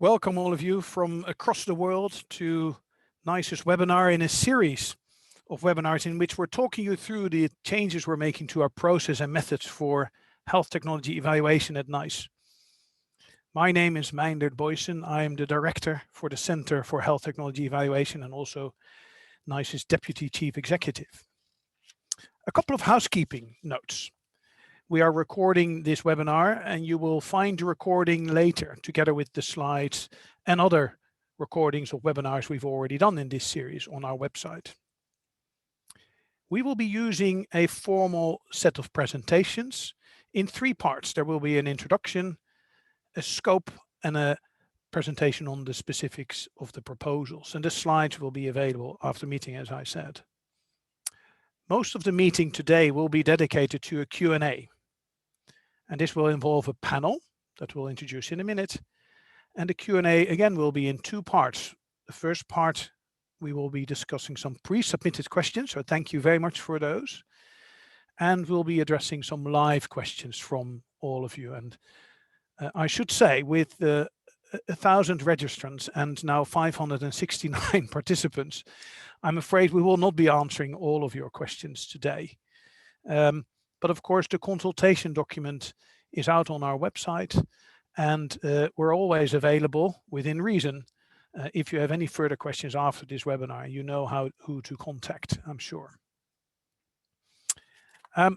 Welcome all of you from across the world to NICE's webinar in a series of webinars in which we're talking you through the changes we're making to our process and methods for health technology evaluation at NICE. My name is Meindert Boysen. I am the director for the Center for Health Technology Evaluation and also NICE's Deputy Chief Executive. A couple of housekeeping notes. We are recording this webinar and you will find the recording later together with the slides and other recordings of webinars we've already done in this series on our website. We will be using a formal set of presentations in three parts. There will be an introduction, a scope, and a presentation on the specifics of the proposals. And the slides will be available after the meeting, as I said. Most of the meeting today will be dedicated to a Q&A. And this will involve a panel that we'll introduce in a minute. And the Q&A again will be in two parts. The first part, we will be discussing some pre-submitted questions. So thank you very much for those. And we'll be addressing some live questions from all of you. And I should say with 1,000 registrants and now 569 participants, I'm afraid we will not be answering all of your questions today. But of course, the consultation document is out on our website and we're always available within reason. If you have any further questions after this webinar, you know who to contact, I'm sure. I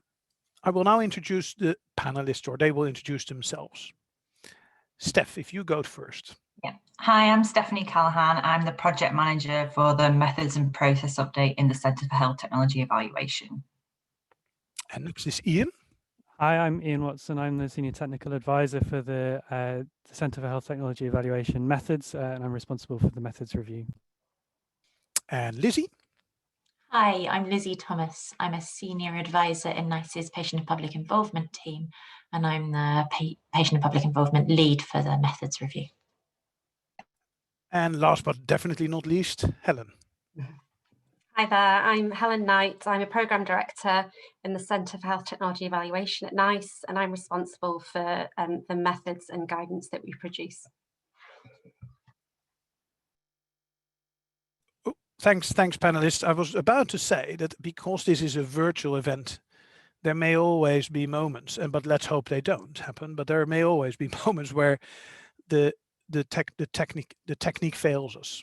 will now introduce the panelists, or they will introduce themselves. Steph, if you go first. Yeah. Hi, I'm Stephanie Callaghan. I'm the project manager for the methods and process update in the Centre for Health Technology Evaluation. And next is Ian. Hi, I'm Ian Watson. I'm the Senior Technical Advisor for the Centre for Health Technology Evaluation Methods, and I'm responsible for the methods review. And Lizzie. Hi, I'm Lizzie Thomas. I'm a Senior Advisor in NICE's Patient and Public Involvement team, and I'm the Patient and Public Involvement Lead for the methods review. And last but definitely not least, Helen. Hi there, I'm Helen Knight. I'm a Programme Director in the Centre for Health Technology Evaluation at NICE, and I'm responsible for the methods and guidance that we produce. Oh, thanks, panelists. I was about to say that because this is a virtual event, there may always be moments, but let's hope they don't happen, but there may always be moments where the technique fails us.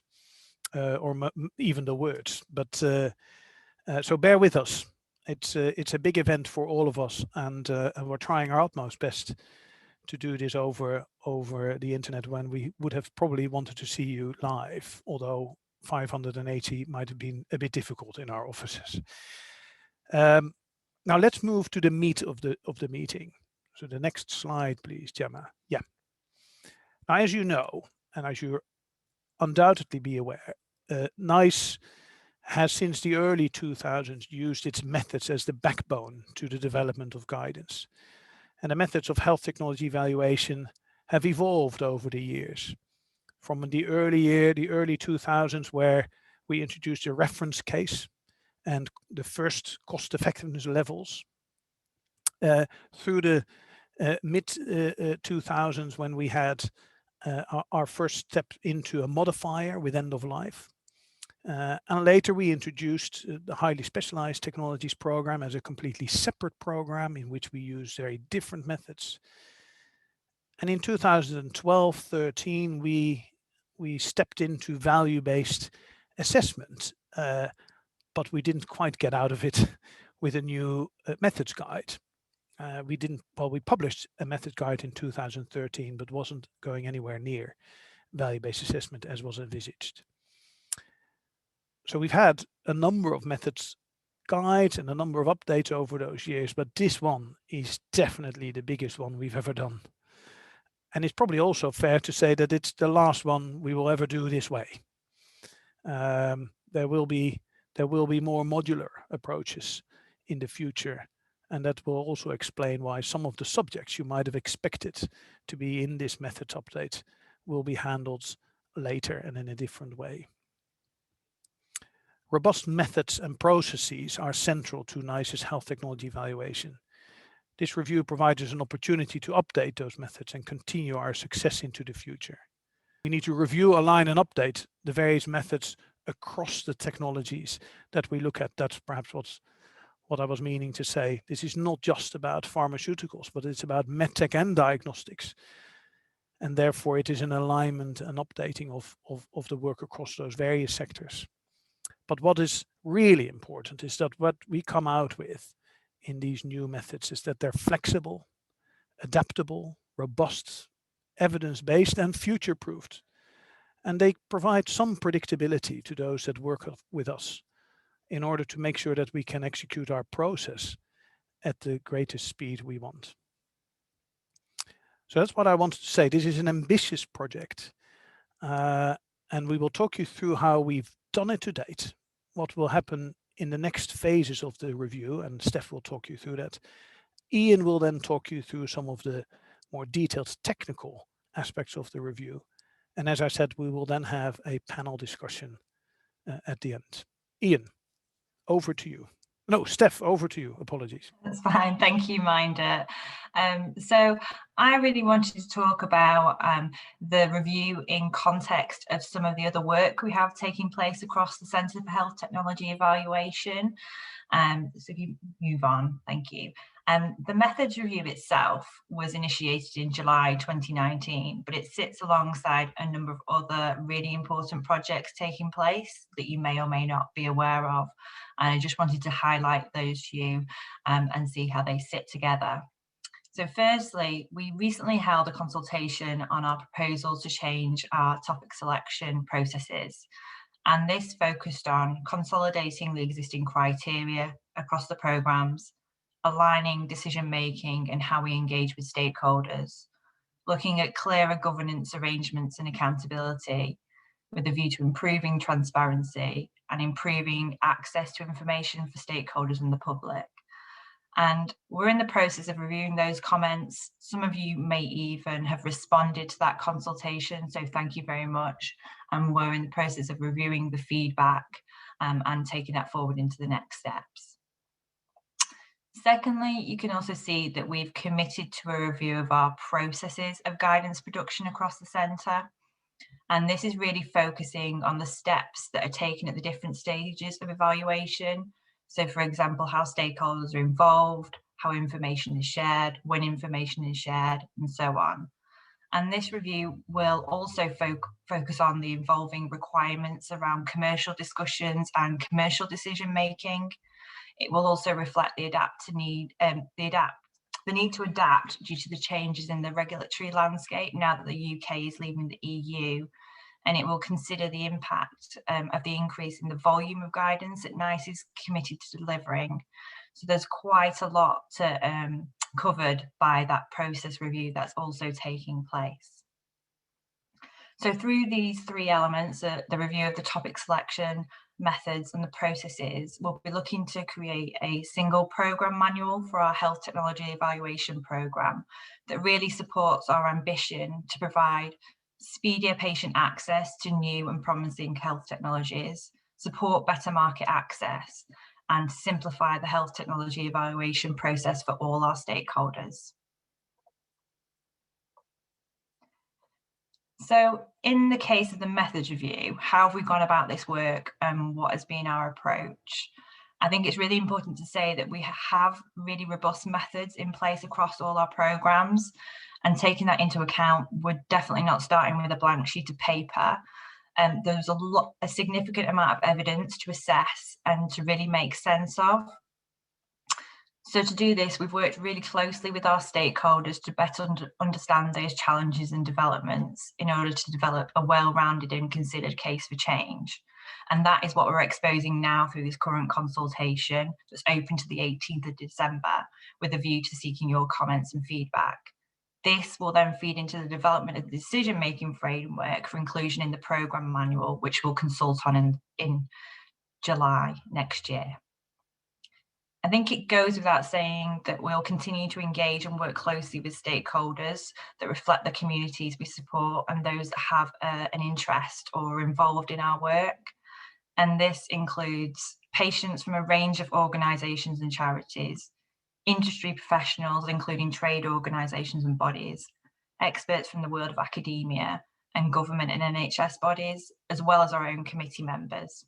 Or even the words, but so bear with us. It's a big event for all of us, and we're trying our utmost best to do this over the internet when we would have probably wanted to see you live, although 580 might have been a bit difficult in our offices. Now let's move to the meat of the meeting. So the next slide, please, Gemma. Yeah. Now, as you know, and as you're undoubtedly be aware, NICE has since the early 2000s used its methods as the backbone to the development of guidance. And the methods of health technology evaluation have evolved over the years. From the early 2000s, where we introduced a reference case and the first cost effectiveness levels, through the mid 2000s when we had our first step into a modifier with end of life. And later we introduced the highly specialized technologies program as a completely separate program in which we use very different methods. And in 2012-13, we stepped into value-based assessment, but we didn't quite get out of it with a new methods guide. We published a method guide in 2013, but wasn't going anywhere near value-based assessment as was envisaged. So we've had a number of methods guides and a number of updates over those years, but this one is definitely the biggest one we've ever done. And it's probably also fair to say that it's the last one we will ever do this way. There will be more modular approaches in the future. And that will also explain why some of the subjects you might have expected to be in this methods update will be handled later and in a different way. Robust methods and processes are central to NICE's health technology evaluation. This review provides us an opportunity to update those methods and continue our success into the future. We need to review, align and update the various methods across the technologies that we look at. That's perhaps what I was meaning to say. This is not just about pharmaceuticals, but it's about medtech and diagnostics. And therefore it is an alignment and updating of the work across those various sectors. But what is really important is that what we come out with in these new methods is that they're flexible, adaptable, robust, evidence-based and future-proofed. And they provide some predictability to those that work with us in order to make sure that we can execute our process at the greatest speed we want. So that's what I wanted to say. This is an ambitious project, and we will talk you through how we've done it to date, what will happen in the next phases of the review, and Steph will talk you through that. Ian will then talk you through some of the more detailed technical aspects of the review. And as I said, we will then have a panel discussion at the end. Ian, over to you. No, Steph, over to you. Apologies. That's fine. Thank you, Meindert. So I really wanted to talk about the review in context of some of the other work we have taking place across the Centre for Health Technology Evaluation. So if you move on, thank you. The methods review itself was initiated in July 2019, but it sits alongside a number of other really important projects taking place that you may or may not be aware of. And I just wanted to highlight those to you and see how they sit together. So firstly, we recently held a consultation on our proposal to change our topic selection processes. And this focused on consolidating the existing criteria across the programmes, aligning decision-making and how we engage with stakeholders, looking at clearer governance arrangements and accountability with a view to improving transparency and improving access to information for stakeholders and the public. And we're in the process of reviewing those comments. Some of you may even have responded to that consultation, so thank you very much. And we're in the process of reviewing the feedback and taking that forward into the next steps. Secondly, you can also see that we've committed to a review of our processes of guidance production across the centre. And this is really focusing on the steps that are taken at the different stages of evaluation. So for example, how stakeholders are involved, how information is shared, when information is shared, and so on. And this review will also focus on the evolving requirements around commercial discussions and commercial decision making. It will also reflect the need to adapt due to the changes in the regulatory landscape now that the UK is leaving the EU. And it will consider the impact of the increase in the volume of guidance that NICE is committed to delivering. So there's quite a lot covered by that process review that's also taking place. So through these three elements, the review of the topic selection, methods and the processes, we'll be looking to create a single programme manual for our health technology evaluation programme that really supports our ambition to provide speedier patient access to new and promising health technologies, support better market access, and simplify the health technology evaluation process for all our stakeholders. So in the case of the methods review, how have we gone about this work and what has been our approach? I think it's really important to say that we have really robust methods in place across all our programmes, and taking that into account, we're definitely not starting with a blank sheet of paper. There's a significant amount of evidence to assess and to really make sense of. So to do this, we've worked really closely with our stakeholders to better understand those challenges and developments in order to develop a well-rounded and considered case for change. And that is what we're exposing now through this current consultation that's open to the 18th of December with a view to seeking your comments and feedback. This will then feed into the development of the decision-making framework for inclusion in the programme manual, which we'll consult on in July next year. I think it goes without saying that we'll continue to engage and work closely with stakeholders that reflect the communities we support and those that have an interest or are involved in our work. And this includes patients from a range of organisations and charities, industry professionals, including trade organisations and bodies, experts from the world of academia, and government and NHS bodies, as well as our own committee members.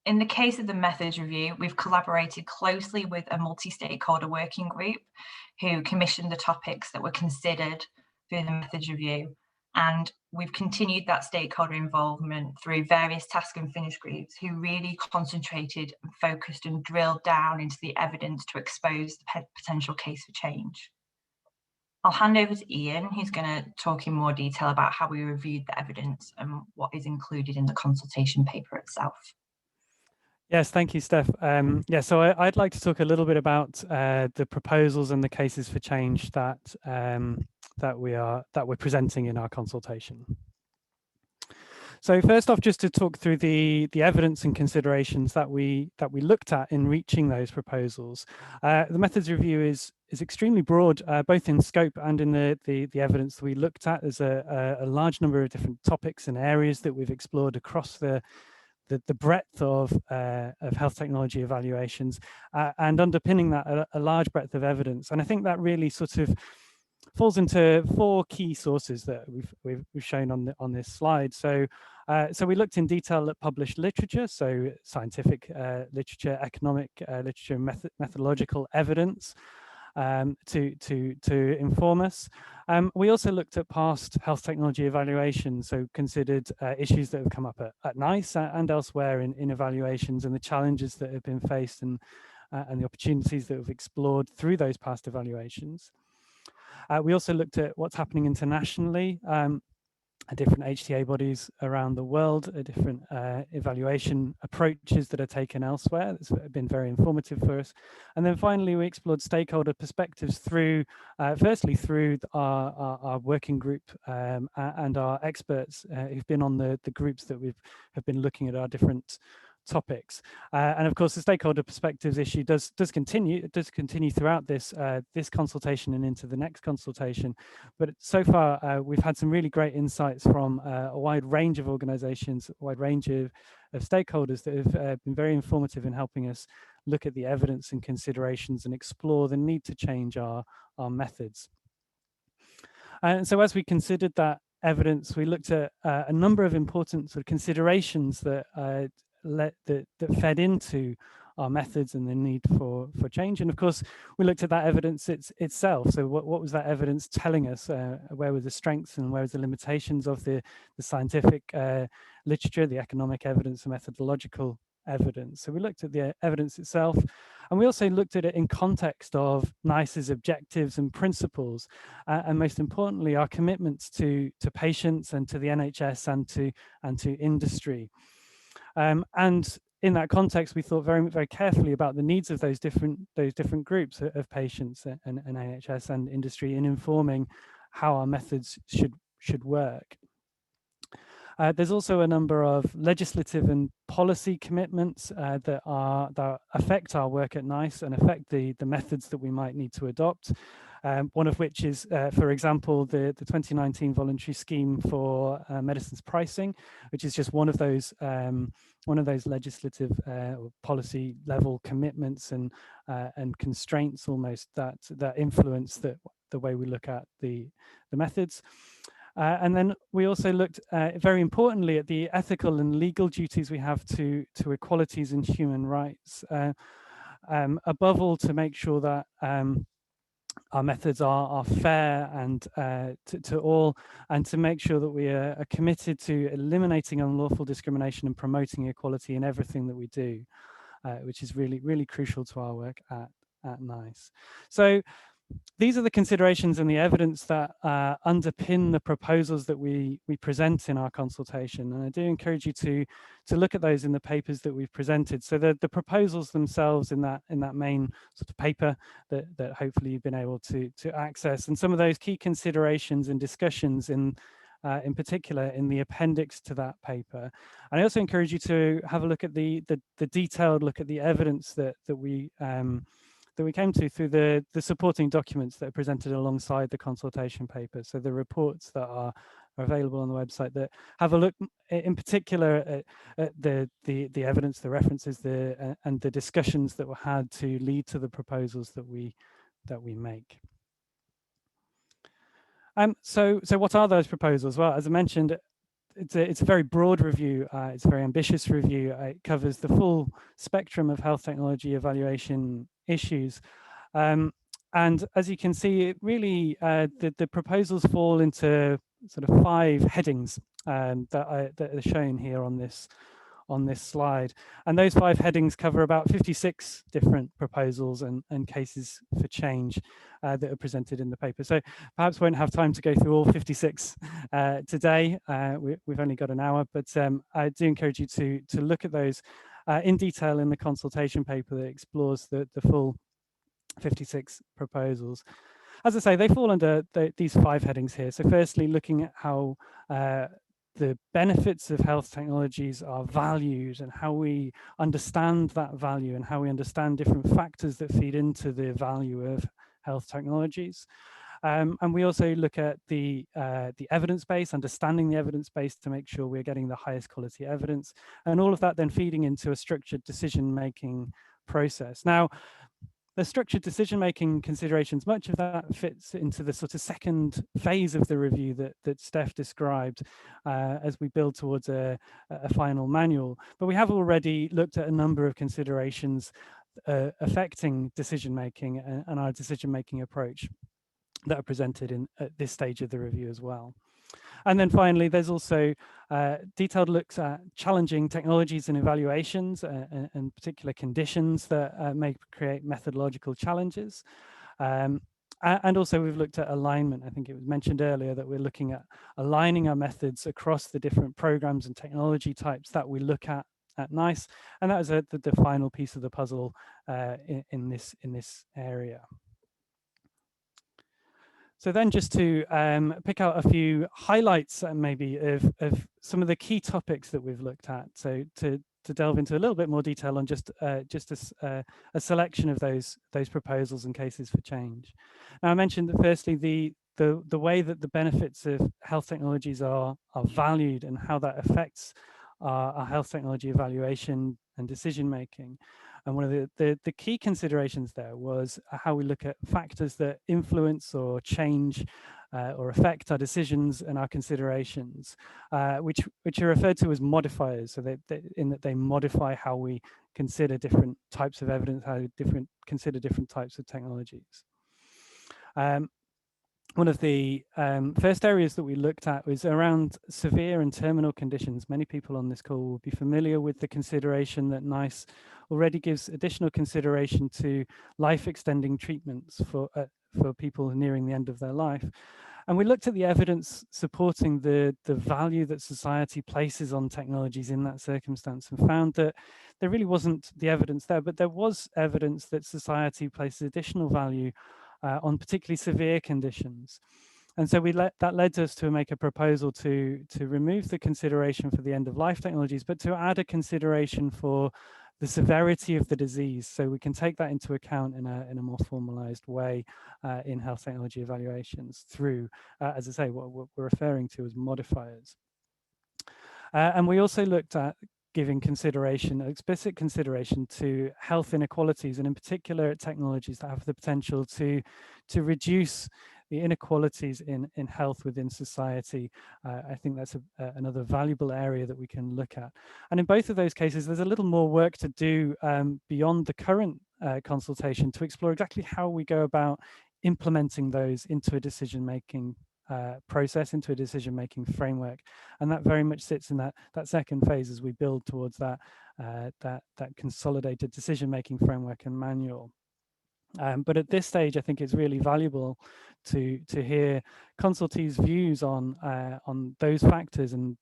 In the case of the methods review, we've collaborated closely with a multi-stakeholder working group who commissioned the topics that were considered through the methods review. And we've continued that stakeholder involvement through various task and finish groups who really concentrated and focused and drilled down into the evidence to expose the potential case for change. I'll hand over to Ian, who's going to talk in more detail about how we reviewed the evidence and what is included in the consultation paper itself. Yes, thank you, Steph. So I'd like to talk a little bit about the proposals and the cases for change that that we're presenting in our consultation. So first off, just to talk through the evidence and considerations that we looked at in reaching those proposals. The methods review is extremely broad, both in scope and in the evidence that we looked at. There's a large number of different topics and areas that we've explored across the breadth of health technology evaluations, and underpinning that a large breadth of evidence. And I think that really sort of falls into four key sources that we've shown on this slide. So we looked in detail at published literature, so scientific literature, economic literature, methodological evidence to inform us. We also looked at past health technology evaluations, so considered issues that have come up at NICE and elsewhere in evaluations, and the challenges that have been faced and the opportunities that we've explored through those past evaluations. We also looked at what's happening internationally, different HTA bodies around the world, different evaluation approaches that are taken elsewhere. That's been very informative for us. And then finally, we explored stakeholder perspectives through, firstly, through our working group and our experts who've been on the groups that have been looking at our different topics. And of course, the stakeholder perspectives issue does continue throughout this consultation and into the next consultation. But so far, we've had some really great insights from a wide range of organizations, a wide range of stakeholders that have been very informative in helping us look at the evidence and considerations and explore the need to change our methods. And so as we considered that evidence, we looked at a number of important sort of considerations that that fed into our methods and the need for change. And of course, we looked at that evidence itself. So what was that evidence telling us? Where were the strengths and where were the limitations of the scientific literature, the economic evidence, the methodological evidence? So we looked at the evidence itself, and we also looked at it in context of NICE's objectives and principles, and most importantly, our commitments to patients and to the NHS and to industry. And in that context, we thought very, very carefully about the needs of those different groups of patients and NHS and industry in informing how our methods should work. There's also a number of legislative and policy commitments that affect our work at NICE and affect the methods that we might need to adopt. One of which is, for example, the 2019 voluntary scheme for medicines pricing, which is just one of those legislative or policy level commitments and constraints almost that influence the way we look at the methods. And then we also looked very importantly at the ethical and legal duties we have to equalities and human rights, above all to make sure that our methods are fair and to all, and to make sure that we are committed to eliminating unlawful discrimination and promoting equality in everything that we do, which is really, really crucial to our work at NICE. So these are the considerations and the evidence that underpin the proposals that we present in our consultation, and I do encourage you to look at those in the papers that we've presented. So the proposals themselves in that main sort of paper that hopefully you've been able to access, and some of those key considerations and discussions in particular in the appendix to that paper. And I also encourage you to have a look at the detailed look at the evidence that we came to through the supporting documents that are presented alongside the consultation paper. So the reports that are available on the website that have a look in particular at the evidence, the references, and the discussions that were had to lead to the proposals that we make. So what are those proposals? Well, as I mentioned, it's a very broad review. It's a very ambitious review. It covers the full spectrum of health technology evaluation issues. And as you can see, it really the proposals fall into sort of 5 headings that are shown here on this slide. And those 5 headings cover about 56 different proposals and cases for change that are presented in the paper. So perhaps won't have time to go through all 56 today. We've only got an hour, but I do encourage you to look at those in detail in the consultation paper that explores the full 56 proposals. As I say, they fall under these 5 headings here. So firstly, looking at how the benefits of health technologies are valued and how we understand that value and how we understand different factors that feed into the value of health technologies. And we also look at the evidence base, understanding the evidence base to make sure we're getting the highest quality evidence, and all of that then feeding into a structured decision-making process. Now, the structured decision-making considerations, much of that fits into the sort of second phase of the review that Steph described as we build towards a final manual. But we have already looked at a number of considerations affecting decision-making and our decision-making approach that are presented at this stage of the review as well. And then finally, there's also detailed looks at challenging technologies and evaluations and particular conditions that may create methodological challenges. And also we've looked at alignment. I think it was mentioned earlier that we're looking at aligning our methods across the different programs and technology types that we look at NICE. And that was the final piece of the puzzle in this area. So then just to pick out a few highlights maybe of some of the key topics that we've looked at. So to delve into a little bit more detail on just a selection of those proposals and cases for change. Now I mentioned that firstly the way that the benefits of health technologies are valued and how that affects our health technology evaluation and decision making. And one of the key considerations there was how we look at factors that influence or change or affect our decisions and our considerations, which are referred to as modifiers. So in that they modify how we consider different types of evidence, how we consider different types of technologies. One of the first areas that we looked at was around severe and terminal conditions. Many people on this call will be familiar with the consideration that NICE already gives additional consideration to life-extending treatments for people nearing the end of their life. And we looked at the evidence supporting the value that society places on technologies in that circumstance and found that there really wasn't the evidence there, but there was evidence that society places additional value on particularly severe conditions. And so that led us to make a proposal to remove the consideration for the end of life technologies, but to add a consideration for the severity of the disease. So we can take that into account in a more formalized way in health technology evaluations through, as I say, what we're referring to as modifiers. And we also looked at giving consideration, explicit consideration to health inequalities, and in particular technologies that have the potential to reduce the inequalities in health within society. I think that's another valuable area that we can look at. And in both of those cases, there's a little more work to do beyond the current consultation to explore exactly how we go about implementing those into a decision-making process, into a decision-making framework, and that very much sits in that second phase as we build towards that consolidated decision-making framework and manual. But at this stage, I think it's really valuable to hear consultees' views on those factors and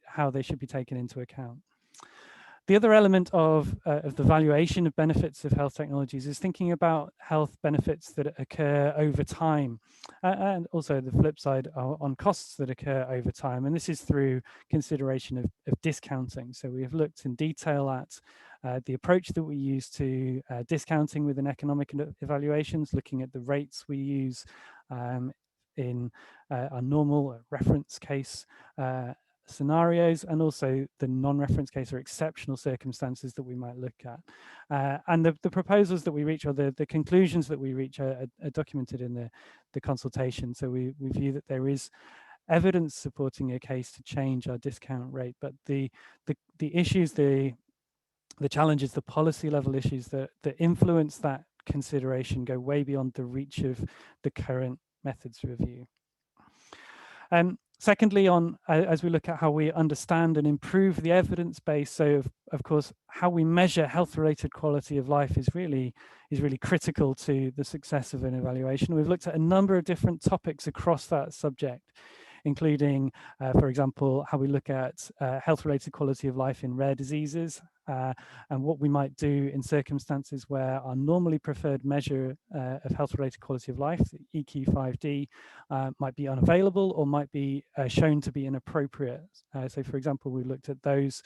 how they should be taken into account. The other element of the valuation of benefits of health technologies is thinking about health benefits that occur over time, and also the flip side on costs that occur over time. And this is through consideration of discounting. So we have looked in detail at the approach that we use to discounting within economic evaluations, looking at the rates we use in our normal reference case scenarios, and also the non-reference case or exceptional circumstances that we might look at. And the proposals that we reach, or the conclusions that we reach, are documented in the consultation. So we view that there is evidence supporting a case to change our discount rate, but the issues, the challenges, the policy level issues that influence that consideration go way beyond the reach of the current methods review. Secondly, as we look at how we understand and improve the evidence base, so of course how we measure health-related quality of life is really critical to the success of an evaluation. We've looked at a number of different topics across that subject, including, for example, how we look at health-related quality of life in rare diseases, and what we might do in circumstances where our normally preferred measure of health-related quality of life, the EQ5D, might be unavailable or might be shown to be inappropriate. So, for example, we looked at those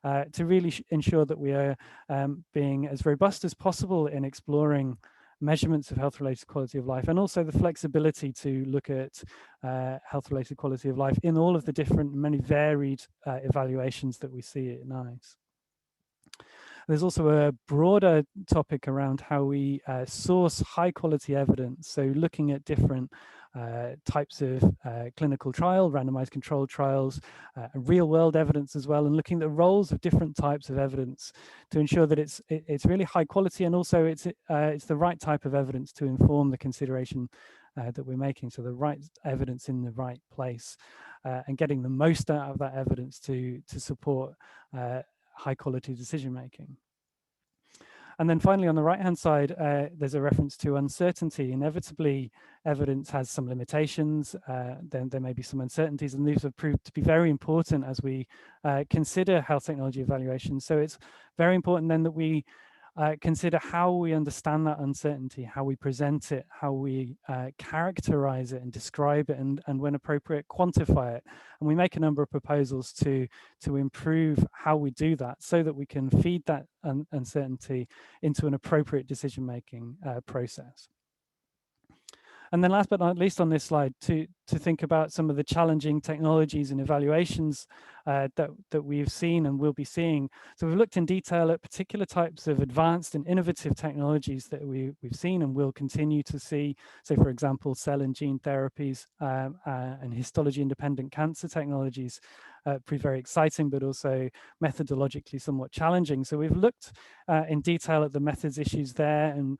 to really ensure that we are being as robust as possible in exploring measurements of health-related quality of life, and also the flexibility to look at health-related quality of life in all of the different, many varied evaluations that we see at NICE. There's also a broader topic around how we source high-quality evidence, so looking at different types of clinical trial, randomized controlled trials, real-world evidence as well, and looking at the roles of different types of evidence to ensure that it's really high quality, and also it's the right type of evidence to inform the consideration that we're making. So the right evidence in the right place, and getting the most out of that evidence to support high quality decision making. And then finally, on the right-hand side, there's a reference to uncertainty. Inevitably, evidence has some limitations. Then there may be some uncertainties, and these have proved to be very important as we consider health technology evaluations. So it's very important then that we consider how we understand that uncertainty, how we present it, how we characterize it and describe it, and when appropriate, quantify it. And we make a number of proposals to improve how we do that, so that we can feed that uncertainty into an appropriate decision-making process. And then last but not least on this slide, to think about some of the challenging technologies and evaluations that we've seen and will be seeing. So we've looked in detail at particular types of advanced and innovative technologies that we've seen and will continue to see. So for example, cell and gene therapies and histology-independent cancer technologies prove very exciting, but also methodologically somewhat challenging. So we've looked in detail at the methods issues there, and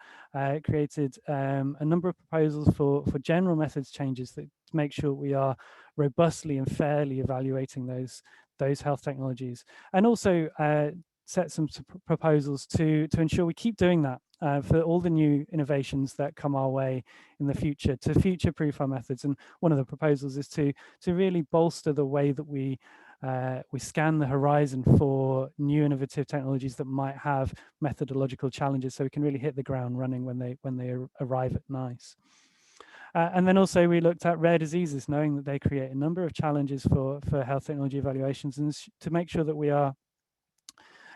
created a number of proposals for general methods changes that make sure we are robustly and fairly evaluating those health technologies, and also set some proposals to ensure we keep doing that for all the new innovations that come our way in the future, to future-proof our methods. And one of the proposals is to really bolster the way that we scan the horizon for new innovative technologies that might have methodological challenges, so we can really hit the ground running when they arrive at NICE. And then also we looked at rare diseases, knowing that they create a number of challenges for health technology evaluations, and to make sure that we are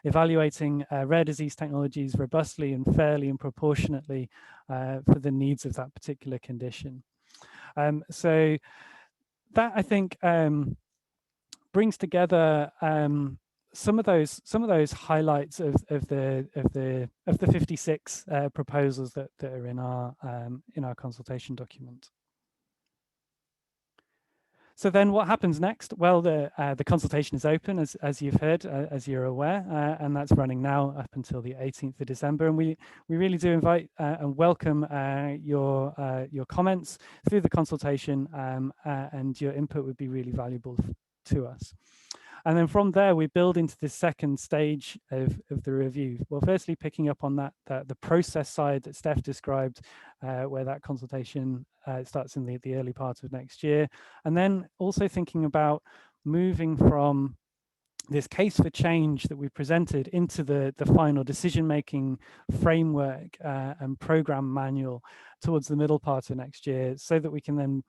evaluating rare disease technologies robustly and fairly and proportionately for the needs of that particular condition. So that, I think, brings together some of those highlights of the 56 proposals that are in our consultation document. So then what happens next? Well, the consultation is open, as you've heard, as you're aware, and that's running now up until the 18th of December. And we really do invite and welcome your comments through the consultation, and your input would be really valuable to us. And then from there, we build into the second stage of the review. Well, firstly, picking up on the process side that Steph described, where that consultation starts in the early part of next year. And then also thinking about moving from this case for change that we presented into the final decision-making framework and program manual towards the middle part of next year, so that we can then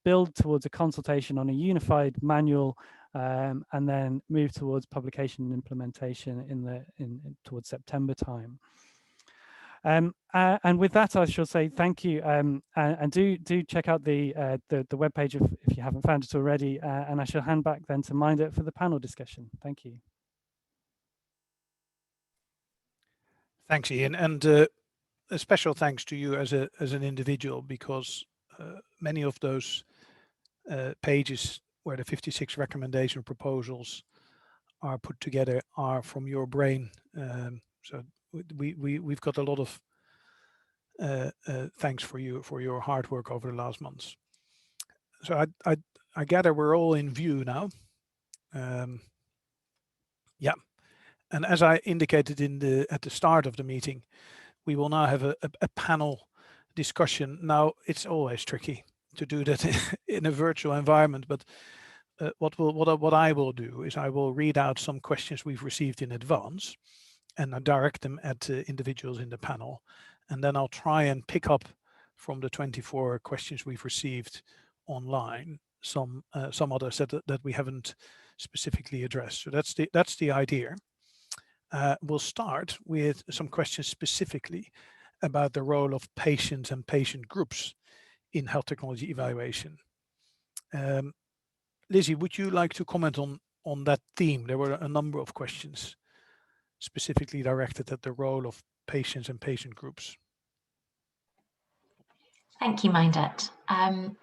build towards a consultation on a unified manual, and then move towards publication and implementation towards September time. And with that, I shall say thank you, and do check out the webpage if you haven't found it already. And I shall hand back then to Meindert for the panel discussion. Thank you. Thanks, Ian, and a special thanks to you as an individual, because many of those pages where the 56 recommendation proposals are put together are from your brain. So we've got a lot of thanks for your hard work over the last months. So I gather we're all in view now. Yeah, and as I indicated at the start of the meeting, we will now have a panel discussion. Now, it's always tricky to do that in a virtual environment, but what I will do is I will read out some questions we've received in advance, and I direct them at individuals in the panel, and then I'll try and pick up from the 24 questions we've received online some others that we haven't specifically addressed. So that's the idea. We'll start with some questions specifically about the role of patients and patient groups in health technology evaluation. Lizzie, would you like to comment on that theme? There were a number of questions specifically directed at the role of patients and patient groups. Thank you, Meindert.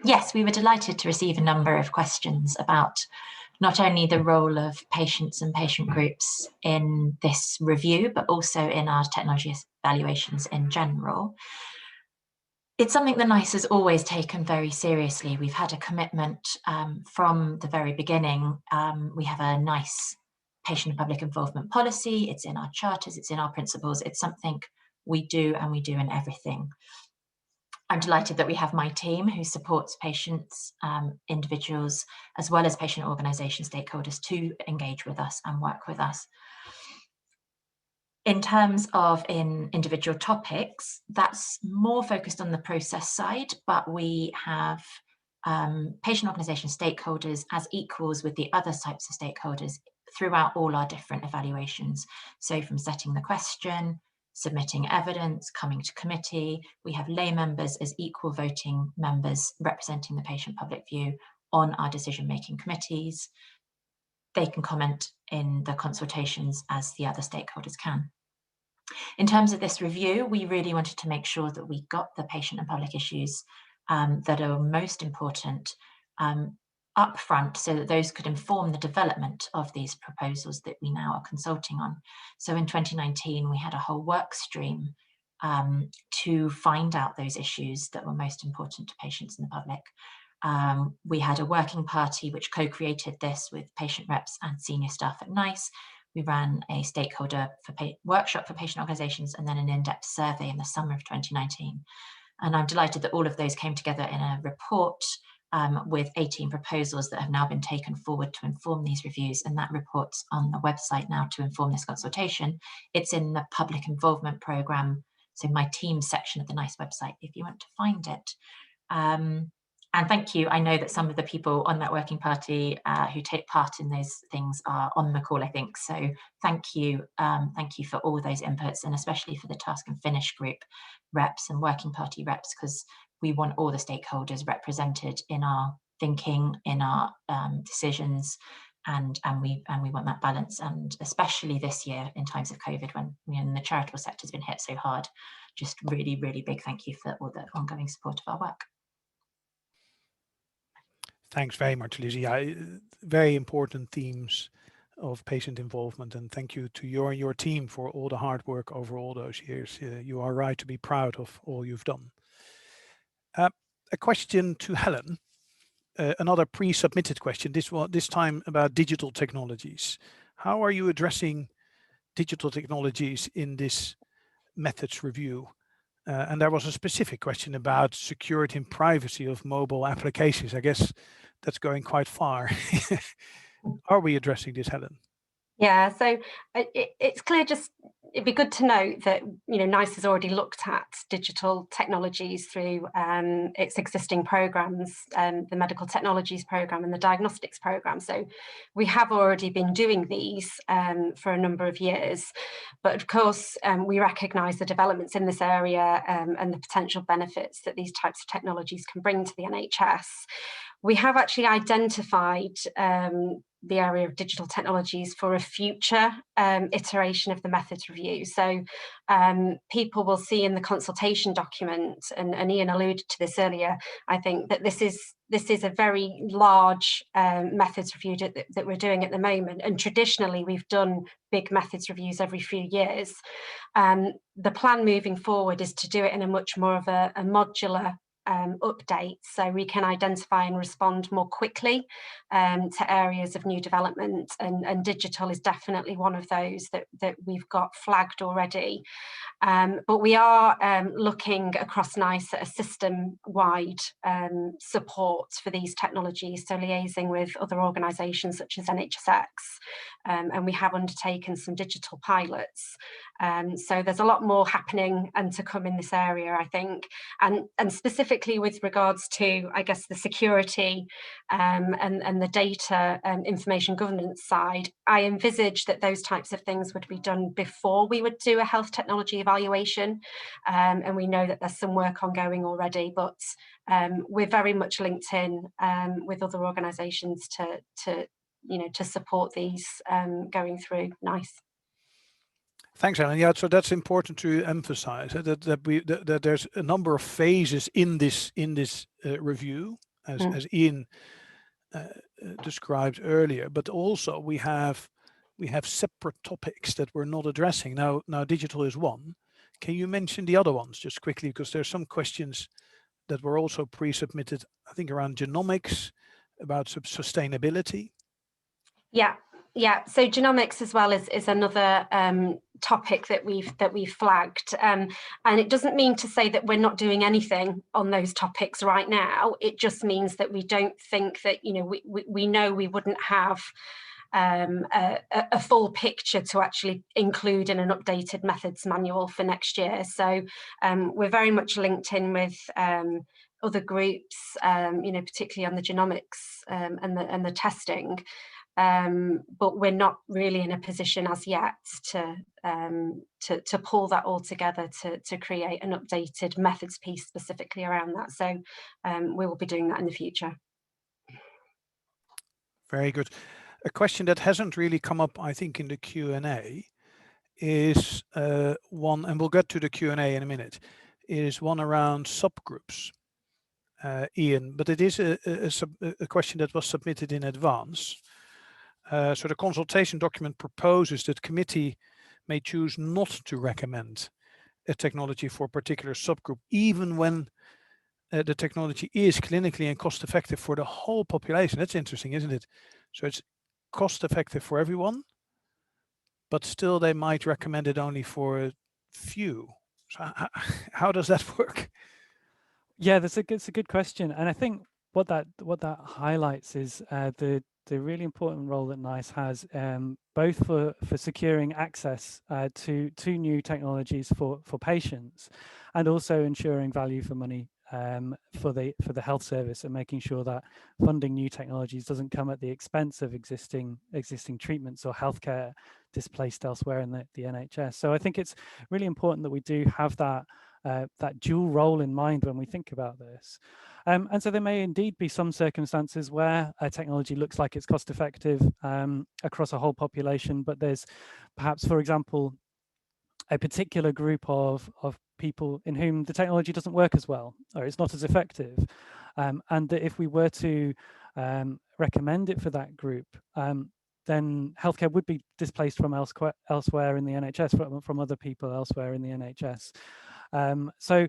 Yes, we were delighted to receive a number of questions about not only the role of patients and patient groups in this review, but also in our technology evaluations in general. It's something that NICE has always taken very seriously. We've had a commitment from the very beginning. We have a NICE patient and public involvement policy. It's in our charters, it's in our principles. It's something we do, and we do in everything. I'm delighted that we have my team who supports patients, individuals, as well as patient organisation stakeholders to engage with us and work with us. In terms of individual topics, that's more focused on the process side, but we have patient organisation stakeholders as equals with the other types of stakeholders throughout all our different evaluations. So from setting the question, submitting evidence, coming to committee, we have lay members as equal voting members representing the patient public view on our decision-making committees. They can comment in the consultations as the other stakeholders can. In terms of this review, we really wanted to make sure that we got the patient and public issues that are most important up front, so that those could inform the development of these proposals that we now are consulting on. So in 2019, we had a whole work stream to find out those issues that were most important to patients and the public. We had a working party which co-created this with patient reps and senior staff at NICE. We ran a stakeholder workshop for patient organisations, and then an in-depth survey in the summer of 2019. And I'm delighted that all of those came together in a report with 18 proposals that have now been taken forward to inform these reviews, and that report's on the website now to inform this consultation. It's in the public involvement programme, so my team section of the NICE website if you want to find it. And thank you. I know that some of the people on that working party who take part in those things are on the call, I think. So thank you for all those inputs, and especially for the task and finish group reps and working party reps, because we want all the stakeholders represented in our thinking, in our decisions, and we want that balance. And especially this year in times of COVID, when the charitable sector has been hit so hard, just really, really big thank you for all the ongoing support of our work. Thanks very much, Lizzie. Very important themes of patient involvement, and thank you to you and your team for all the hard work over all those years. You are right to be proud of all you've done. A question to Helen, another pre-submitted question, this time about digital technologies. How are you addressing digital technologies in this methods review? And there was a specific question about security and privacy of mobile applications. I guess that's going quite far. Are we addressing this, Helen? Yeah, so it's clear, just it'd be good to note that, you know, NICE has already looked at digital technologies through its existing programs, the medical technologies program and the diagnostics program. So we have already been doing these for a number of years. But of course, we recognise the developments in this area and the potential benefits that these types of technologies can bring to the NHS. We have actually identified the area of digital technologies for a future iteration of the methods review. So people will see in the consultation document, and Ian alluded to this earlier, I think that this is a very large methods review that we're doing at the moment. And traditionally, we've done big methods reviews every few years. The plan moving forward is to do it in a much more of a modular updates, so we can identify and respond more quickly to areas of new development, and digital is definitely one of those that we've got flagged already. But we are looking across NICE at a system-wide support for these technologies, so liaising with other organisations such as NHSX, and we have undertaken some digital pilots. So there's a lot more happening and to come in this area, I think, and specifically with regards to, I guess, the security and the data information governance side. I envisage that those types of things would be done before we would do a health technology evaluation, and we know that there's some work ongoing already, but we're very much linked in with other organisations to support these going through NICE. Thanks, Helen. Yeah, so that's important to emphasize that there's a number of phases in this review, as Ian described earlier, but also we have separate topics that we're not addressing now. Digital is one. Can you mention the other ones just quickly, because there's some questions that were also pre-submitted, I think, around genomics, about sustainability. Yeah. So genomics as well is another topic that we've flagged, and it doesn't mean to say that we're not doing anything on those topics right now. It just means that we don't think that, you know, we know we wouldn't have a full picture to actually include in an updated methods manual for next year. So we're very much linked in with other groups, you know, particularly on the genomics and the testing. But we're not really in a position as yet to pull that all together to create an updated methods piece specifically around that. So we will be doing that in the future. Very good. A question that hasn't really come up, I think, in the Q&A is one, and we'll get to the Q&A in a minute, is one around subgroups, Ian, but it is a question that was submitted in advance. So the consultation document proposes that committee may choose not to recommend a technology for a particular subgroup, even when the technology is clinically and cost effective for the whole population. That's interesting, isn't it? So it's cost effective for everyone, but still they might recommend it only for a few. So how does that work? Yeah, it's a good question, and I think what that highlights is the really important role that NICE has, both for securing access to new technologies for patients, and also ensuring value for money for the health service, and making sure that funding new technologies doesn't come at the expense of existing treatments or healthcare displaced elsewhere in the NHS. So I think it's really important that we do have that dual role in mind when we think about this. And so there may indeed be some circumstances where a technology looks like it's cost effective across a whole population, but there's perhaps, for example, a particular group of people in whom the technology doesn't work as well, or it's not as effective. And that if we were to recommend it for that group, then healthcare would be displaced from elsewhere in the NHS, from other people elsewhere in the NHS. So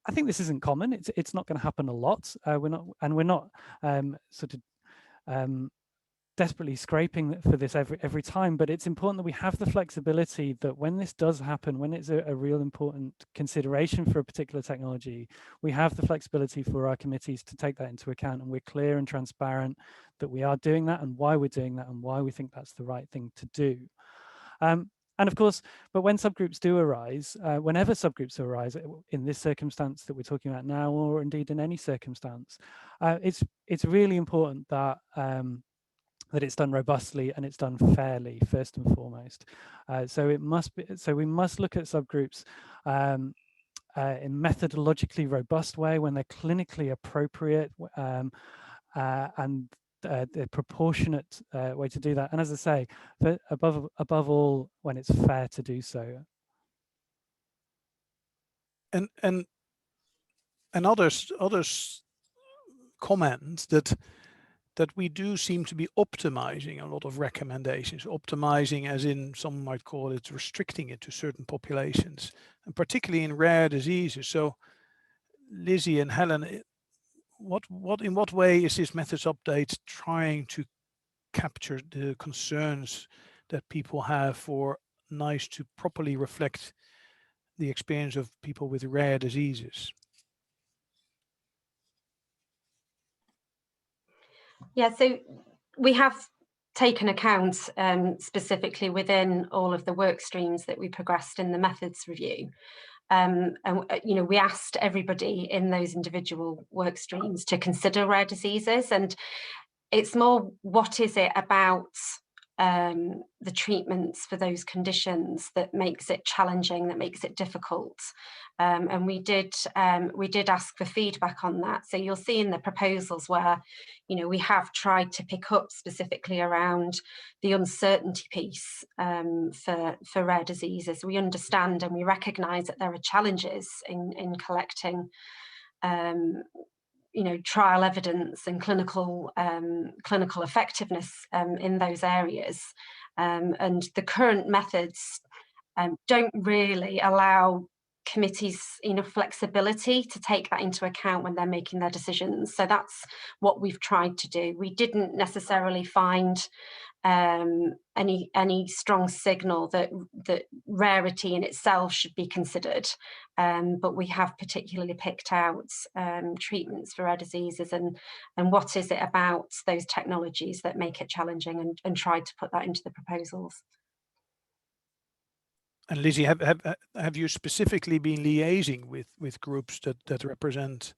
I think this isn't common. It's not going to happen a lot. We're not sort of desperately scraping for this every time, but it's important that we have the flexibility that when this does happen, when it's a real important consideration for a particular technology, we have the flexibility for our committees to take that into account, and we're clear and transparent that we are doing that and why we're doing that and why we think that's the right thing to do. And of course, but when subgroups do arise, whenever subgroups arise in this circumstance that we're talking about now, or indeed in any circumstance, it's really important that that it's done robustly and it's done fairly, first and foremost. So we must look at subgroups in methodologically robust way when they're clinically appropriate and the proportionate way to do that. And as I say, above all, when it's fair to do so. And others comment that we do seem to be optimizing a lot of recommendations, optimizing as in some might call it restricting it to certain populations, and particularly in rare diseases. So Lizzie and Helen, in what way is this methods update trying to capture the concerns that people have for NICE to properly reflect the experience of people with rare diseases? Yeah, so we have taken account specifically within all of the work streams that we progressed in the methods review. And we asked everybody in those individual work streams to consider rare diseases, and it's more what is it about the treatments for those conditions that makes it challenging, that makes it difficult. And we did ask for feedback on that. So you'll see in the proposals where, we have tried to pick up specifically around the uncertainty piece for rare diseases. We understand and we recognise that there are challenges in collecting trial evidence and clinical effectiveness in those areas. And the current methods don't really allow committees enough flexibility to take that into account when they're making their decisions. So that's what we've tried to do. We didn't necessarily find any strong signal that rarity in itself should be considered, but we have particularly picked out treatments for rare diseases and what is it about those technologies that make it challenging, and tried to put that into the proposals. And Lizzie, have you specifically been liaising with groups that represent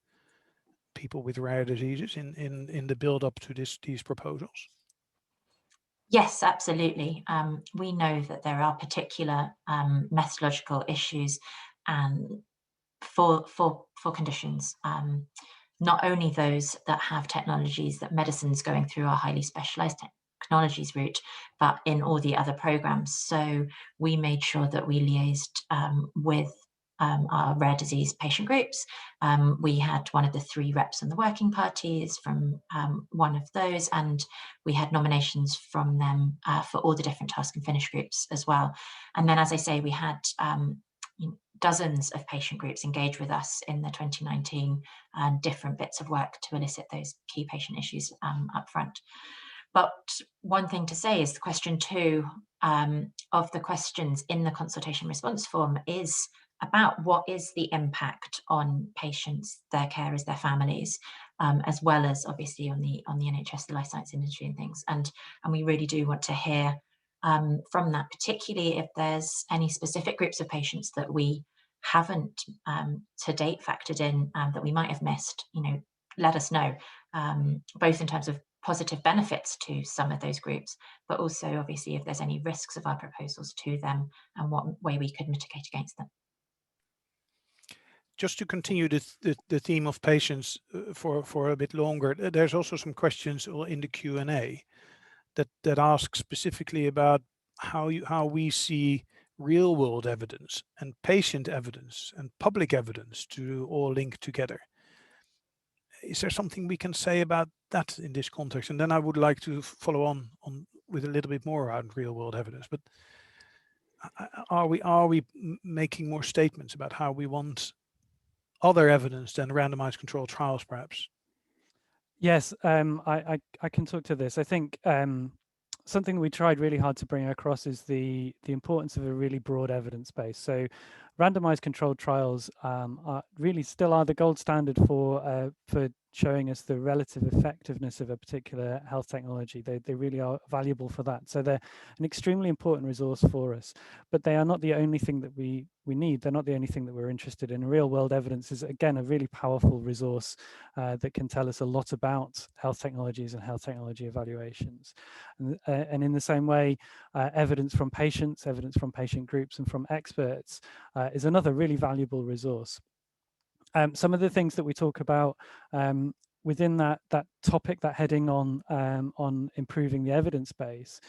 people with rare diseases in the build up to these proposals? Yes, absolutely. We know that there are particular methodological issues for conditions, not only those that have technologies that medicine's going through our highly specialized technologies route, but in all the other programs. So we made sure that we liaised with our rare disease patient groups. We had one of the 3 reps on the working parties from one of those, and we had nominations from them for all the different task and finish groups as well. And then, as I say, we had dozens of patient groups engage with us in the 2019 different bits of work to elicit those key patient issues up front. But one thing to say is the question 2 of the questions in the consultation response form is about what is the impact on patients, their carers, their families, as well as obviously on the NHS, the life science industry and things. And we really do want to hear from that, particularly if there's any specific groups of patients that we haven't to date factored in that we might have missed. Let us know, both in terms of positive benefits to some of those groups, but also obviously if there's any risks of our proposals to them and what way we could mitigate against them. Just to continue the theme of patients for a bit longer, there's also some questions in the Q&A that ask specifically about how we see real world evidence and patient evidence and public evidence to all link together. Is there something we can say about that in this context? And then I would like to follow on with a little bit more around real world evidence. But are we making more statements about how we want other evidence than randomized controlled trials, perhaps? Yes, I can talk to this. I think something we tried really hard to bring across is the importance of a really broad evidence base. So randomized controlled trials really still are the gold standard for showing us the relative effectiveness of a particular health technology. They really are valuable for that. So they're an extremely important resource for us, but they are not the only thing that we need. They're not the only thing that we're interested in. Real world evidence is, again, a really powerful resource that can tell us a lot about health technologies and health technology evaluations. And in the same way, evidence from patients, evidence from patient groups and from experts is another really valuable resource. Some of the things that we talk about within that topic, that heading on improving the evidence base,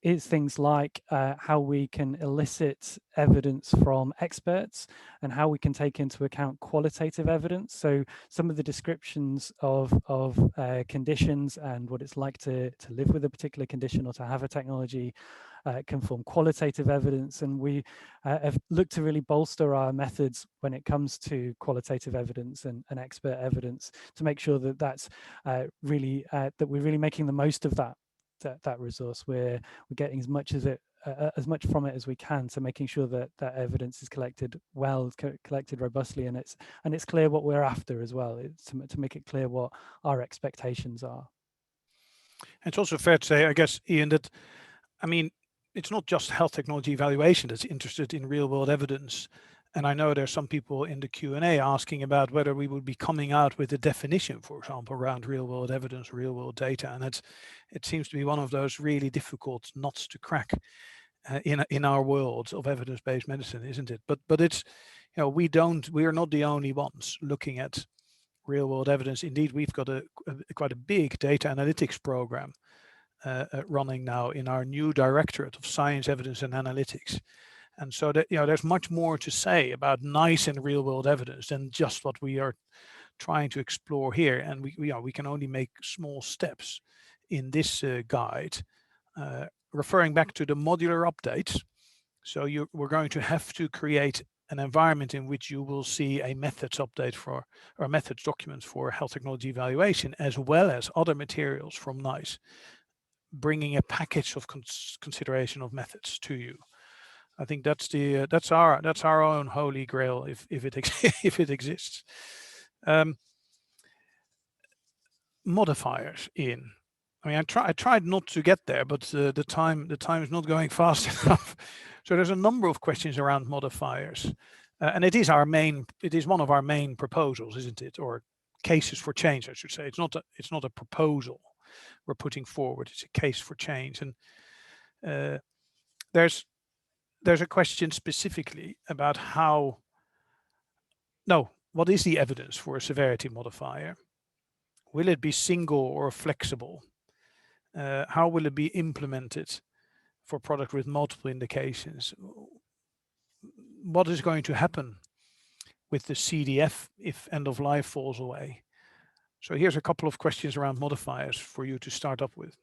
is things like how we can elicit evidence from experts and how we can take into account qualitative evidence. So some of the descriptions of conditions and what it's like to live with a particular condition or to have a technology can form qualitative evidence, and we have looked to really bolster our methods when it comes to qualitative evidence and expert evidence to make sure that that's really that we're really making the most of that resource. We're getting as much from it as we can, to making sure that that evidence is collected well, collected robustly, and it's clear what we're after as well. It's to make it clear what our expectations are. It's also fair to say, I guess, Ian, that I mean, it's not just health technology evaluation that's interested in real world evidence. And I know there's some people in the Q&A asking about whether we would be coming out with a definition, for example, around real world evidence, real world data. And it seems to be one of those really difficult nuts to crack in our world of evidence-based medicine, isn't it? But it's, we are not the only ones looking at real world evidence. Indeed, we've got quite a big data analytics program running now in our new Directorate of Science, Evidence and Analytics. And so that, there's much more to say about nice and real world evidence than just what we are trying to explore here. And we can only make small steps in this guide. Referring back to the modular updates, so we're going to have to create an environment in which you will see a methods update or methods documents for health technology evaluation, as well as other materials from NICE, bringing a package of consideration of methods to you. I think that's our own holy grail, if it exists. Modifiers in. I mean, I tried not to get there, but the time is not going fast enough. So there's a number of questions around modifiers, and it is one of our main proposals, isn't it? Or cases for change, I should say. It's not a proposal we're putting forward. It's a case for change, and there's a question specifically about what is the evidence for a severity modifier? Will it be single or flexible? How will it be implemented for product with multiple indications? What is going to happen with the CDF if end of life falls away? So here's a couple of questions around modifiers for you to start up with.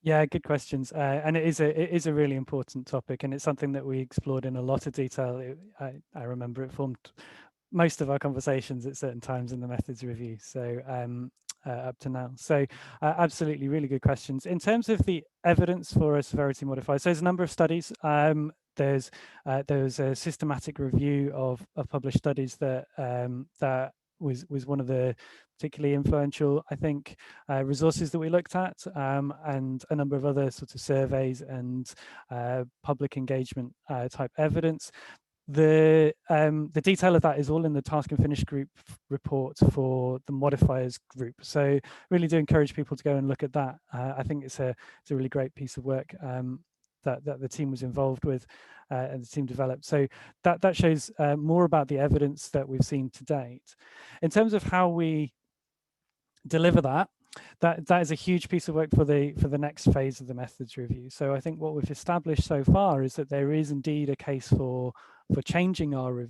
Yeah, good questions. And it is a really important topic, and it's something that we explored in a lot of detail. I remember it formed most of our conversations at certain times in the methods review. So up to now. So absolutely, really good questions. In terms of the evidence for a severity modifier, so there's a number of studies. There's a systematic review of published studies that was one of the particularly influential, I think, resources that we looked at, and a number of other sort of surveys and public engagement type evidence. The detail of that is all in the task and finish group report for the modifiers group. So really do encourage people to go and look at that. I think it's a really great piece of work that the team was involved with and the team developed. So that shows more about the evidence that we've seen to date. In terms of how we deliver that is a huge piece of work for the next phase of the methods review. So I think what we've established so far is that there is indeed a case for changing our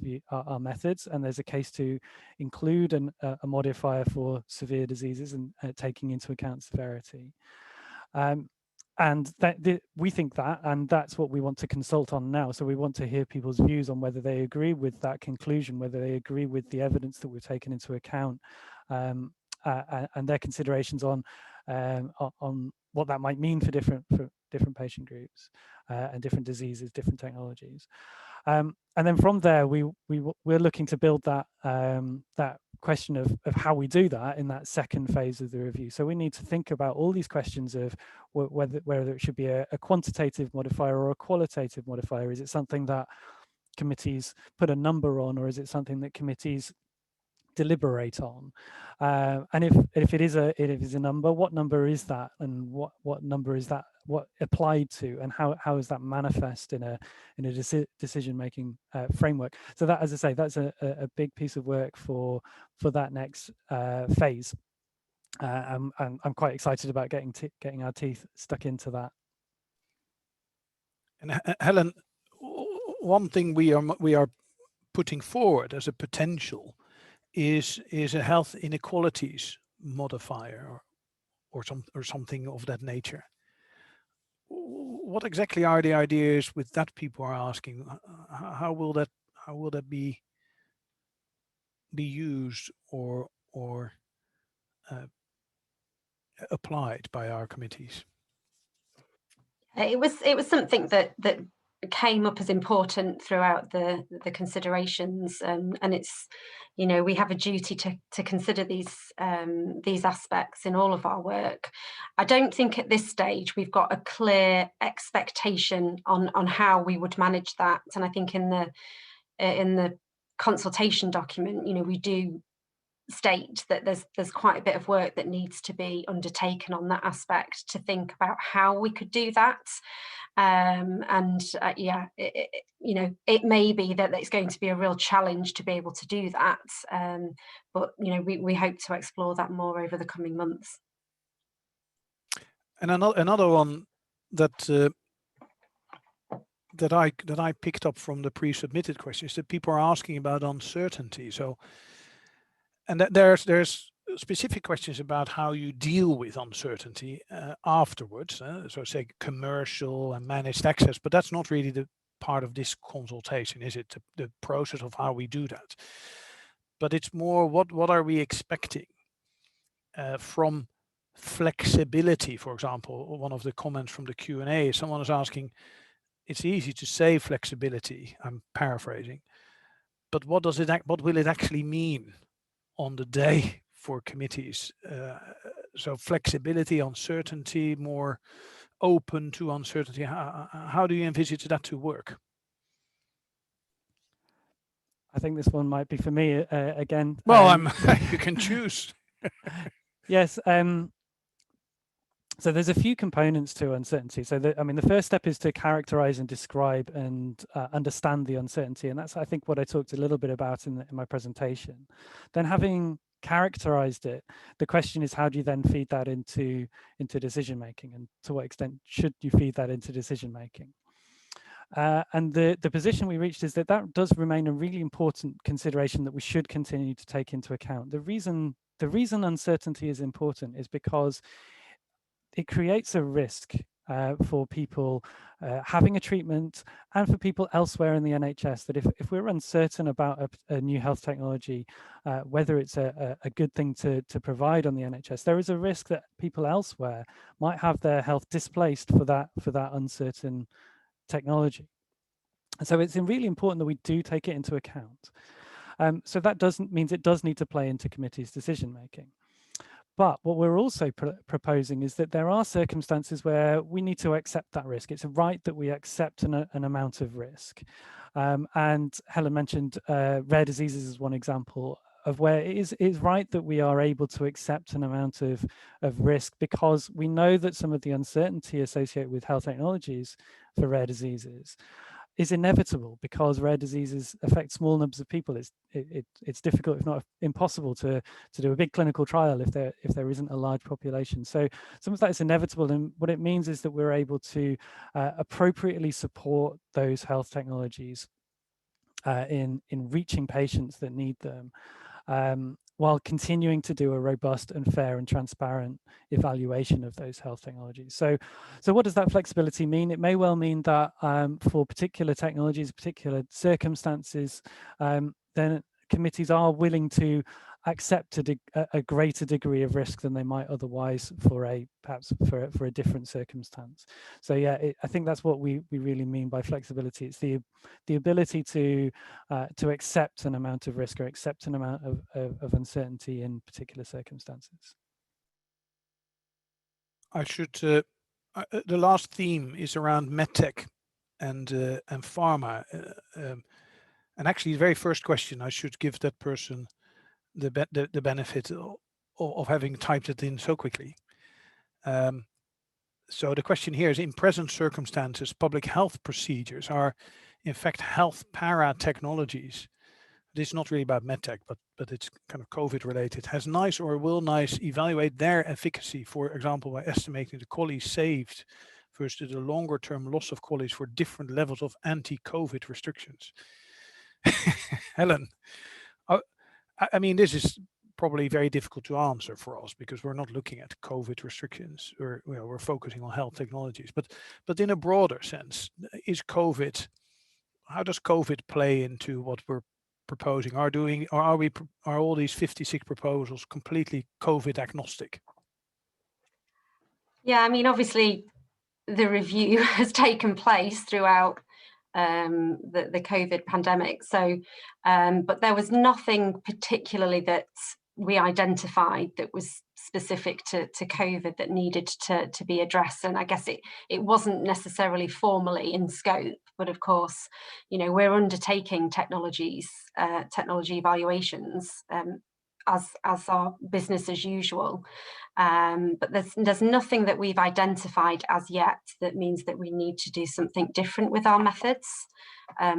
methods, and there's a case to include a modifier for severe diseases and taking into account severity. And we think that, and that's what we want to consult on now. So we want to hear people's views on whether they agree with that conclusion, whether they agree with the evidence that we've taken into account, and their considerations on what that might mean for different patient groups and different diseases, different technologies. And then from there, we're looking to build that that question of how we do that in that second phase of the review. So we need to think about all these questions of whether it should be a quantitative modifier or a qualitative modifier. Is it something that committees put a number on, or is it something that committees deliberate on? And if it is a number, what number is that, and what number is that what applied to, and how is that manifest in a decision-making framework? So that, as I say, that's a big piece of work for that next phase, and I'm quite excited about getting our teeth stuck into that. And Helen, one thing we are putting forward as a potential is a health inequalities modifier or something of that nature. What exactly are the ideas with that? People are asking, how will that be used or applied by our committees? It was something that came up as important throughout the considerations, and it's, you know, we have a duty to consider these aspects in all of our work. I don't think at this stage we've got a clear expectation on how we would manage that, and I think in the consultation document, you know, we do state that there's quite a bit of work that needs to be undertaken on that aspect to think about how we could do that. Yeah, you know, it may be that it's going to be a real challenge to be able to do that, but you know, we hope to explore that more over the coming months. And another one that I picked up from the pre-submitted questions, that people are asking about uncertainty. So, and there's specific questions about how you deal with uncertainty afterwards. So say commercial and managed access, but that's not really the part of this consultation, is it? The process of how we do that. But it's more what are we expecting from flexibility? For example, one of the comments from the Q&A, someone is asking, it's easy to say flexibility, I'm paraphrasing, but what will it actually mean on the day for committees? So flexibility, uncertainty, more open to uncertainty. How do you envisage that to work? I think this one might be for me again. Well, you can choose. Yes. So there's a few components to uncertainty. So the first step is to characterize and describe and understand the uncertainty. And that's, I think, what I talked a little bit about in my presentation. Then having characterized it, the question is, how do you then feed that into decision making, and to what extent should you feed that into decision making? And the position we reached is that does remain a really important consideration that we should continue to take into account. The reason uncertainty is important is because it creates a risk for people having a treatment, and for people elsewhere in the NHS, that if we're uncertain about a new health technology, whether it's a good thing to provide on the NHS, there is a risk that people elsewhere might have their health displaced for that uncertain technology. And so it's really important that we do take it into account. So that means it does need to play into committees' decision making. But what we're also proposing is that there are circumstances where we need to accept that risk. It's a right that we accept an amount of risk. And Helen mentioned rare diseases as one example of where it is right that we are able to accept an amount of risk, because we know that some of the uncertainty associated with health technologies for rare diseases is inevitable, because rare diseases affect small numbers of people. It's difficult, if not impossible, to do a big clinical trial if there isn't a large population. So some of that is inevitable, and what it means is that we're able to appropriately support those health technologies in reaching patients that need them, while continuing to do a robust and fair and transparent evaluation of those health technologies. So what does that flexibility mean? It may well mean that for particular technologies, particular circumstances, then committees are willing to accept a greater degree of risk than they might otherwise perhaps for a different circumstance. So yeah, I think that's what we really mean by flexibility. It's the ability to accept an amount of risk or accept an amount of uncertainty in particular circumstances. I should. The last theme is around Medtech and pharma. And actually, the very first question, I should give that person the benefit of having typed it in so quickly. So the question here is: in present circumstances, public health procedures are, in fact, health para technologies. This is not really about medtech, but it's kind of COVID related. Has NICE or will NICE evaluate their efficacy, for example, by estimating the QALYs saved versus the longer term loss of QALYs for different levels of anti-COVID restrictions? Helen, I mean, this is probably very difficult to answer for us because we're not looking at COVID restrictions, or we're focusing on health technologies. But in a broader sense, how does COVID play into what we're proposing? Are all these 56 proposals completely COVID agnostic? Yeah, I mean, obviously, the review has taken place throughout the COVID pandemic. So, but there was nothing particularly that we identified that was specific to COVID that needed to be addressed. And I guess it wasn't necessarily formally in scope, but of course, we're undertaking technology evaluations as our business as usual. But there's nothing that we've identified as yet that means that we need to do something different with our methods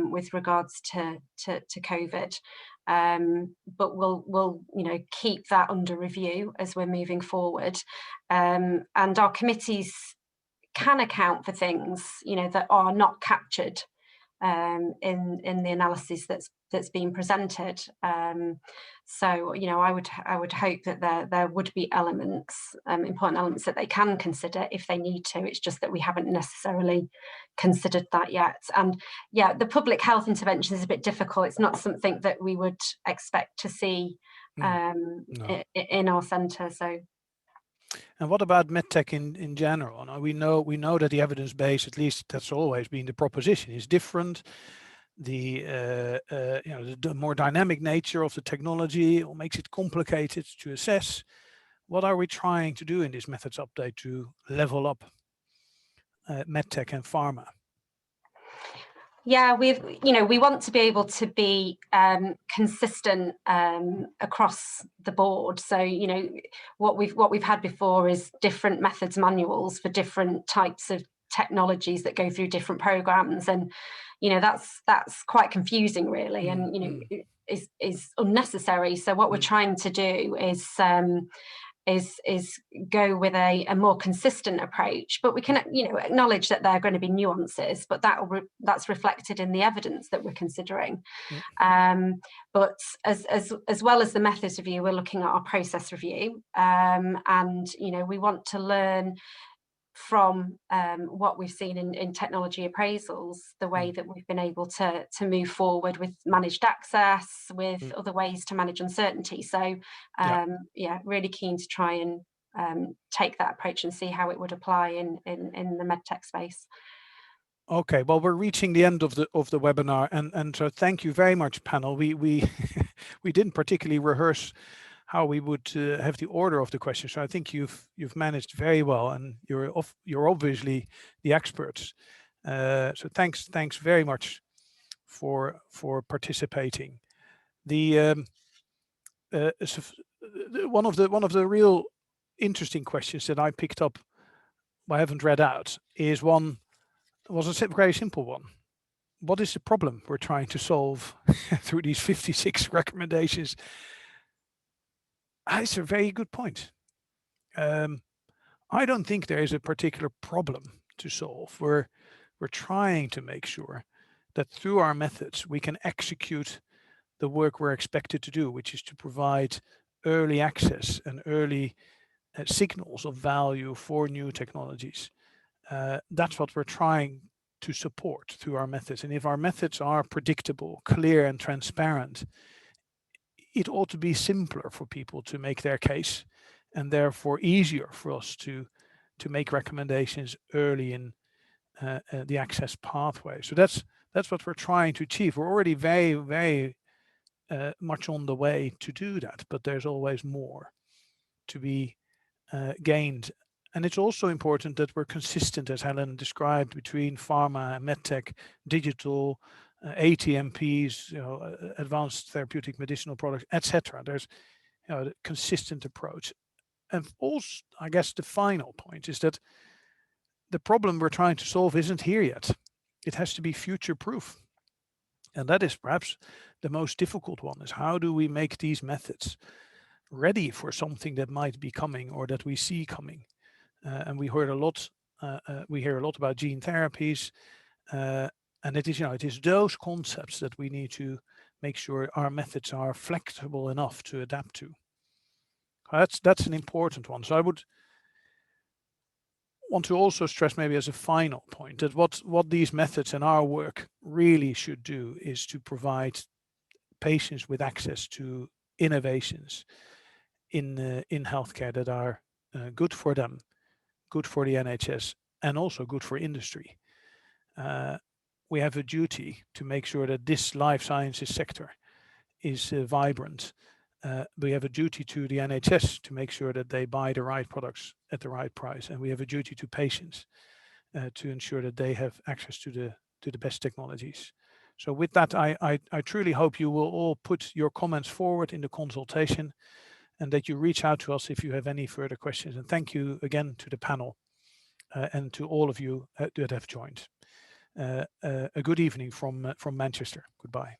with regards to COVID. But we'll keep that under review as we're moving forward. And our committees can account for things that are not captured in the analysis that's been presented. So I would hope that there would be elements, important elements that they can consider if they need to. It's just that we haven't necessarily considered that yet. And yeah, the public health intervention is a bit difficult. It's not something that we would expect to see no. in our centre. So. And what about medtech in general? Now, we know that the evidence base, at least that's always been the proposition, is different. The more dynamic nature of the technology makes it complicated to assess. What are we trying to do in this methods update to level up medtech and pharma? Yeah, we want to be able to be consistent across the board. So what we've had before is different methods manuals for different types of technologies that go through different programs, and that's quite confusing, really, and is unnecessary. So what we're trying to do is go with a more consistent approach, but we can acknowledge that there are going to be nuances, but that's reflected in the evidence that we're considering. But as well as the methods review, we're looking at our process review, and we want to learn from what we've seen in technology appraisals, the way that we've been able to move forward with managed access, with other ways to manage uncertainty. So really keen to try and take that approach and see how it would apply in the medtech space. Okay, well, we're reaching the end of the webinar, and so thank you very much, panel. We we didn't particularly rehearse how we would have the order of the questions. So I think you've managed very well, and you're obviously the experts. So thanks very much for participating. The one of the real interesting questions that I picked up, I haven't read out, was a very simple one. What is the problem we're trying to solve through these 56 recommendations? That's a very good point. I don't think there is a particular problem to solve. We're trying to make sure that through our methods we can execute the work we're expected to do, which is to provide early access and early signals of value for new technologies. That's what we're trying to support through our methods. And if our methods are predictable, clear, and transparent, it ought to be simpler for people to make their case, and therefore easier for us to make recommendations early in the access pathway. So that's what we're trying to achieve. We're already very, very much on the way to do that, but there's always more to be gained. And it's also important that we're consistent, as Helen described, between pharma, medtech, digital, ATMPs, advanced therapeutic medicinal products, etc. There's a consistent approach. And also, I guess the final point is that the problem we're trying to solve isn't here yet. It has to be future-proof. And that is perhaps the most difficult one, is how do we make these methods ready for something that might be coming or that we see coming? And we heard a lot. We hear a lot about gene therapies, and it is those concepts that we need to make sure our methods are flexible enough to adapt to. That's an important one. So I would want to also stress, maybe as a final point, that what these methods and our work really should do is to provide patients with access to innovations in healthcare that are good for them, good for the NHS, and also good for industry. We have a duty to make sure that this life sciences sector is vibrant. We have a duty to the NHS to make sure that they buy the right products at the right price, and we have a duty to patients to ensure that they have access to the best technologies. So with that, I truly hope you will all put your comments forward in the consultation, and that you reach out to us if you have any further questions. And thank you again to the panel and to all of you that have joined. A good evening from Manchester. Goodbye.